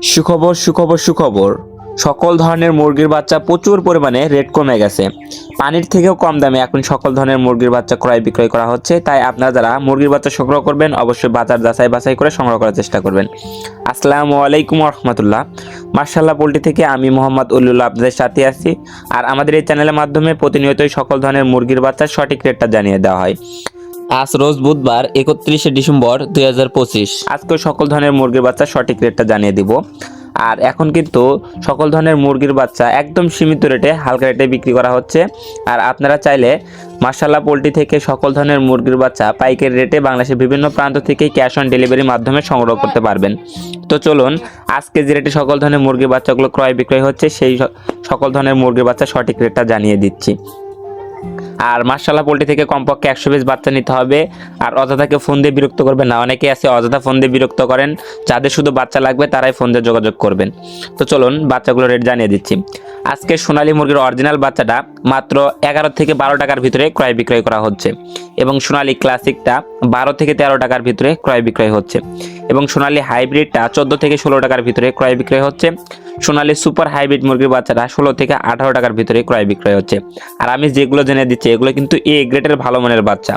সুখবর সুখবর সুখবর, সকল ধরনের মুরগির বাচ্চা প্রচুর পরিমাণে রেট কমে গেছে। পানির থেকেও কম দামে এখন সকল ধরনের মুরগির বাচ্চা ক্রয় বিক্রয় করা হচ্ছে। তাই আপনারা যারা মুরগির বাচ্চা সংগ্রহ করবেন অবশ্যই বাজার যাচাই বাছাই করে সংগ্রহ করার চেষ্টা করবেন। আসসালামু আলাইকুম রহমতুল্লাহ। মার্শাল্লাহ পোল্ট্রি থেকে আমি মোহাম্মদ উল্লুল্লাহ আপনাদের সাথে আছি। আর আমাদের এই চ্যানেলের মাধ্যমে প্রতিনিয়তই সকল ধরনের মুরগির বাচ্চার সঠিক রেটটা জানিয়ে দেওয়া হয়। আজ রোজ বুধবার 31শে ডিসেম্বর 2025। আজকে সকল ধরনের মুরগির বাচ্চা সঠিক রেটটা জানিয়ে দিব। আর এখন কিন্তু সকল ধরনের মুরগির বাচ্চা একদম সীমিত রেটে হালকা রেটে বিক্রি করা হচ্ছে। আর আপনারা চাইলে মার্শাল্লাহ পোল্ট্রি থেকে সকল ধরনের মুরগির বাচ্চা পাইকারি রেটে বাংলাদেশের বিভিন্ন প্রান্ত থেকে ক্যাশ অন ডেলিভারির মাধ্যমে সংগ্রহ করতে পারবেন। তো চলুন আজকে যে রেটে সকল ধরনের মুরগির বাচ্চাগুলো ক্রয় বিক্রয় হচ্ছে সেই সকল ধরনের মুরগির বাচ্চা সঠিক রেটটা জানিয়ে দিচ্ছি। আর মার্শাল্লাহ পোল্ট্রি থেকে কমপক্ষে 100 পিস বাচ্চা নিতে হবে। আর অযথাকে ফোন দিয়ে বিরক্ত করবেন না, অনেকে আছে অযথা ফোন দিয়ে বিরক্ত করেন। যাদের শুধু বাচ্চা লাগবে তারাই ফোন দিয়ে যোগাযোগ করবেন। তো চলুন বাচ্চাগুলো রেট জানিয়ে দিচ্ছি। আজকে সোনালী মুরগির অরিজিনাল বাচ্চাটা মাত্র 11 থেকে 12 টাকার ভিতরে ক্রয় বিক্রয় করা হচ্ছে, এবং সোনালী ক্লাসিকটা 12 থেকে 13 টাকার ভিতরে ক্রয় বিক্রয় হচ্ছে, এবং সোনালী হাইব্রিডটা 14 থেকে 16 টাকার ভিতরে ক্রয় বিক্রয় হচ্ছে। সোনালী সুপার হাইব্রিড মুরগির বাচ্চাটা 16 থেকে 18 টাকার ভিতরে ক্রয় বিক্রয় হচ্ছে। আর আমি যেগুলো জেনে দিচ্ছি এগুলো কিন্তু এ গ্রেডের ভালো মানের বাচ্চা।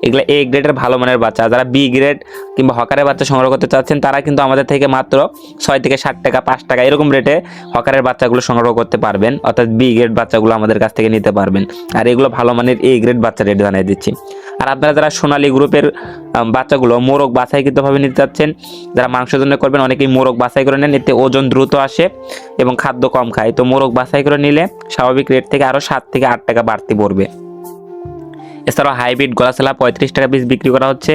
এগুলো এ গ্রেডের ভালো মানের বাচ্চা। যারা বি গ্রেড কিংবা হকারের বাচ্চা সংগ্রহ করতে চাচ্ছেন তারা কিন্তু আমাদের থেকে মাত্র 6 থেকে 60 টাকা 5 টাকা এরকম রেটে হকারের বাচ্চাগুলো সংগ্রহ করতে পারবেন, অর্থাৎ বি গ্রেড বাচ্চাগুলো আমাদের কাছ থেকে নিতে পারবেন। আর এগুলো ভালো মানের এ গ্রেড বাচ্চা রেট জানিয়ে দিচ্ছি। আর আপনারা যারা সোনালী গ্রুপের বাচ্চাগুলো মোরগ বাছাইকৃতভাবে নিতে চাচ্ছেন, যারা মাংসের জন্য করবেন, অনেকেই মোরগ বাছাই করে নেন, এতে ওজন দ্রুত আসে এবং খাদ্য কম খায়। তো মোরগ বাছাই করে নিলে স্বাভাবিক রেট থেকে আরও 7 থেকে 8 টাকা বাড়তি পড়বে। এছাড়াও হাইব্রিড গলাছেলা 35 টাকা পিস বিক্রি করা হচ্ছে,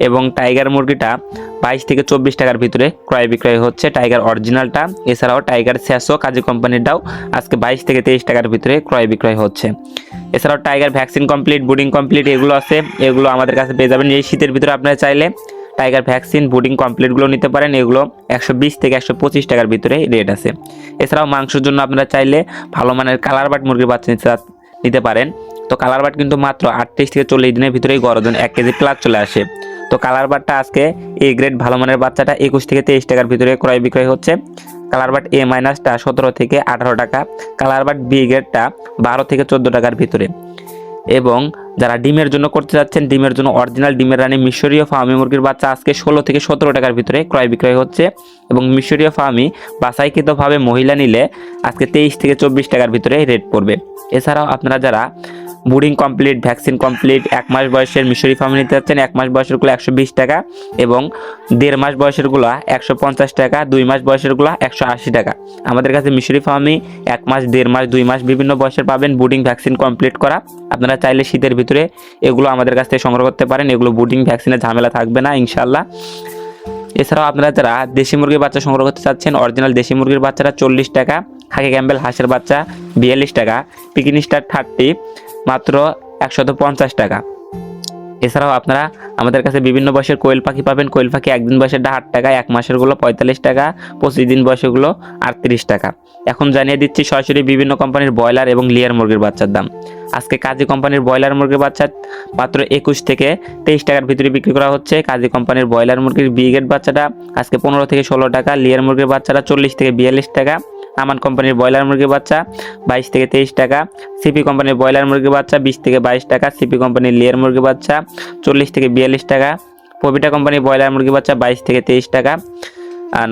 এবং টাইগার মুরগিটা 22 থেকে 24 টাকার ভিতরে ক্রয় বিক্রয় হচ্ছে, টাইগার অরিজিনালটা। এছাড়াও টাইগার স্যাসো কাজী কোম্পানিটাও আজকে 22 থেকে 23 টাকার ভিতরে ক্রয় বিক্রয় হচ্ছে। এছাড়াও টাইগার ভ্যাকসিন কমপ্লিট, বুডিং কমপ্লিট এগুলো আছে, এগুলো আমাদের কাছে পেয়ে যাবেন। এই শীতের ভিতরে আপনারা চাইলে টাইগার ভ্যাকসিন বুডিং কমপ্লিটগুলো নিতে পারেন। এগুলো 120 থেকে 125 টাকার ভিতরে রেট আছে। এছাড়াও মাংসের জন্য আপনারা চাইলে ভালো মানের কালার বাট মুরগির বাচ্চা নিতে পারেন। তো কালার বাট কিন্তু মাত্র 38 থেকে 40 দিনের ভিতরেই গড়জন 1 কেজি প্লাস চলে আসে। তো কালার বাটটা আজকে এ গ্রেড ভালো মানের বাচ্চাটা 21 থেকে 23 টাকার ভিতরে ক্রয় বিক্রয় হচ্ছে। কালার বাট এ মাইনাসটা 17 থেকে 18 টাকা, কালার বাট বি গ্রেডটা 12 থেকে 14 টাকার ভিতরে। এবং যারা ডিমের জন্য করতে যাচ্ছেন, ডিমের জন্য অরিজিনাল ডিমের রানী মিশরীয় ফার্মি মুরগির বাচ্চা আজকে 16 থেকে 17 টাকার ভিতরে ক্রয় বিক্রয় হচ্ছে, এবং মিশরীয় ফার্মি বাছাইকৃতভাবে মহিলা নিলে আজকে 23 থেকে 24 টাকার ভিতরে রেট পড়বে। এছাড়াও আপনারা যারা বুডিং কমপ্লিট, ভ্যাকসিন কমপ্লিট, 1 মাস বয়সের মিশরি ফার্মি নিতে যাচ্ছেন, 1 মাস বয়সেরগুলো 120 টাকা, এবং 1.5 মাস বয়সেরগুলো 150 টাকা, 2 মাস বয়সেরগুলো 180 টাকা। আমাদের কাছে মিশরি ফার্মি 1 মাস, 1.5 মাস, 2 মাস বিভিন্ন বয়সের পাবেন, বুডিং ভ্যাকসিন কমপ্লিট করা। আপনারা চাইলে শীতের ভিতরে এগুলো আমাদের কাছ থেকে সংগ্রহ করতে পারেন। এগুলো বুডিং ভ্যাকসিনের ঝামেলা থাকবে না ইনশাল্লাহ। এছাড়াও আপনারা যারা দেশি মুরগির বাচ্চা সংগ্রহ করতে চাচ্ছেন, অরিজিনাল দেশি মুরগির বাচ্চাটা 40 টাকা, খাকি ক্যাম্বেল হাঁসের বাচ্চা 42 টাকা, পিকিন স্টার 30 মাত্র 150 টাকা। এছাড়াও আপনারা আমাদের কাছে বিভিন্ন বয়সের কোয়েল পাখি পাবেন। কোয়েল পাখি একদিন বয়সেরটা 8 টাকা, 1 মাসেরগুলো 45 টাকা, 25 দিন বয়সেরগুলো 38 টাকা। এখন জানিয়ে দিচ্ছি সরাসরি বিভিন্ন কোম্পানির ব্রয়লার এবং লেয়ার মুরগির বাচ্চার দাম। আজকে কাজী কোম্পানির ব্রয়লার মুরগির বাচ্চা মাত্র 21 থেকে 23 টাকার ভিতরে বিক্রি করা হচ্ছে। কাজী কোম্পানির ব্রয়লার মুরগির ব্রিগেড বাচ্চাটা আজকে 15 থেকে 16 টাকা, লেয়ার মুরগির বাচ্চাটা 40 থেকে 42 টাকা, আমান কোম্পানির ব্রয়লার মুরগির বাচ্চা 22 থেকে 23 টাকা, সিপি কোম্পানির ব্রয়লার মুরগির বাচ্চা 20 থেকে 22 টাকা, সিপি কোম্পানির লেয়ার মুরগির বাচ্চা 40 থেকে 42 টাকা, পবিটা কোম্পানির ব্রয়লার মুরগির বাচ্চা 22 থেকে 23 টাকা,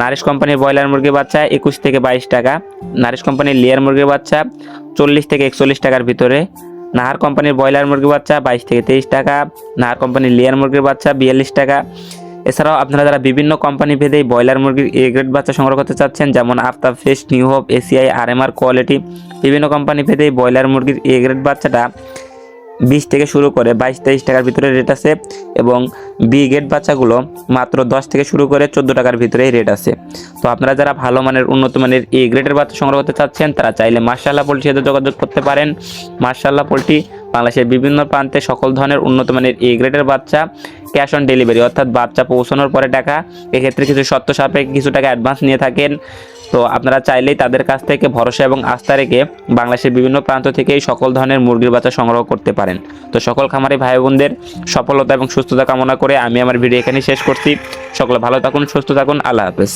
নারিশ কোম্পানির ব্রয়লার মুরগির বাচ্চা 21 থেকে 22 টাকা, নারিশ কোম্পানির লেয়ার মুরগির বাচ্চা 40 থেকে 41 টাকার ভিতরে, নাহার কোম্পানির ব্রয়লার মুরগির বাচ্চা 22 থেকে 23 টাকা, নাহার কোম্পানির লেয়ার মুরগির বাচ্চা 42 টাকা। এছাড়াও আপনারা যারা বিভিন্ন কোম্পানি ভেদে ব্রয়লার মুরগির এ গ্রেড বাচ্চা সংগ্রহ করতে চাচ্ছেন, যেমন Aftab fresh, New Hope, ACI, RMR quality, বিভিন্ন কোম্পানি ভেদে ব্রয়লার মুরগির এ গ্রেড বাচ্চাটা 20 থেকে শুরু করে 22-23 টাকার ভিতরে রেট আছে, এবং বি গ্রেড বাচ্চাগুলো মাত্র 10 থেকে শুরু করে 14 টাকার ভিতরে রেট আছে। তো আপনারা যারা ভালো মানের উন্নত মানের এ গ্রেডের বাচ্চা সংগ্রহ করতে চাচ্ছেন তারা চাইলে মার্শাল্লাহ পোল্ট্রির সাথে যোগাযোগ করতে পারেন। মার্শাল্লাহ পোল্ট্রি বাংলাদেশের বিভিন্ন প্রান্তে সকল ধরনের উন্নত মানের এ গ্রেডের বাচ্চা ক্যাশ অন ডেলিভারি, অর্থাৎ বাচ্চা পৌঁছানোর পরে টাকা, এক্ষেত্রে কিছু শর্ত সাপেক্ষে কিছু টাকা অ্যাডভান্স নিয়ে থাকেন। তো আপনারা চাইলেই তাদের কাছ থেকে ভরসা এবং আস্থা রেখে বাংলাদেশের বিভিন্ন প্রান্ত থেকে এই সকল ধরনের মুরগির বাচ্চা সংগ্রহ করতে পারেন। তো সকল খামারি ভাই বোনদের সফলতা এবং সুস্থতা কামনা করে আমি আমার ভিডিও এখানেই শেষ করছি। সকলে ভালো থাকুন, সুস্থ থাকুন, আল্লাহ হাফেজ।